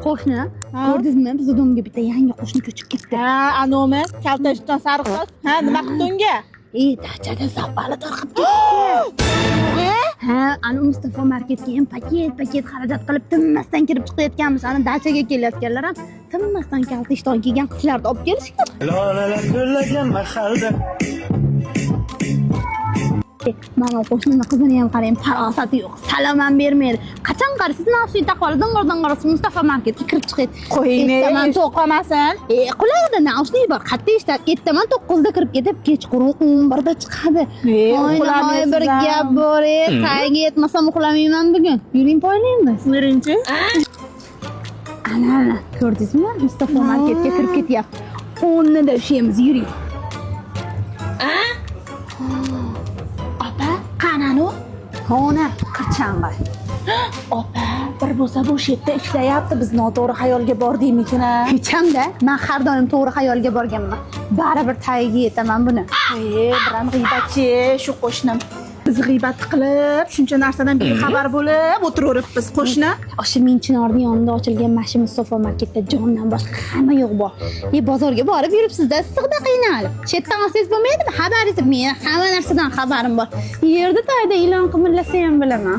Qo'shni, ko'rdingizmi? Biz domga bitta yangi qo'shni ko'chib ketdi. Ha, anomi, kaltashdan sariq soch. Ha, nima qildi unga? Dachada zappali tarqib ketdi. Ha, ana Mustafa marketga ham paket xarajat qilib tinmasdan kirib chiqayotganmiz. Ana dachaga kelayotganlar ham tinmasdan kaltishdan kelgan qizlarni olib kelishgan. Lolalar gullagan mahalda. Mana qo'shnini qizini ham qarang, farosati yo'q, salom ham bermaydi. Qachon qarasiz, nafsiy taqvali ding'ir Mustafa marketga kirib chiqadi. Qo'ying, Ertaman to'qamasin. Qulayda naushnik bor. Qattiq ishlar. Ertaman 9 da kirib ketib, kechqurun 11 da chiqadi. O'ylamay bir gap bor. Qayga yetmasam uxlamayman bugun. Yuring poylaymiz. Birinchi. Ana, ko'rdingizmi? Mustafa marketga kirib ketyapti. 10 da ushlaymiz, yuring. Qanani? Hona, qirchang'i. Opa, bir bo'lsa bu yerda ishlayapti. Biz noto'g'ri xayolga bordikmikin ha. Hech hamda men har doim to'g'ri xayolga borganman. Baribir tagiga yetaman buni. Biram g'iybatchi, shu qo'shnim. Biz g'iybat qilib, shuncha narsadan bexabar bo'lib o'tiraveribmiz, qo'shni. O'sha men Chinorning yonida ochilgan mashina Mustafa marketda jondan boshqa hamma yo'q bor. Bozorga borib yuribsiz-da, issiqda qiynalib. Chetdan olsangiz bo'lmaydimi? Xabaringiz, men hamma narsadan xabarim bor. Yerda to'yda e'lon qilmasa ham bilaman.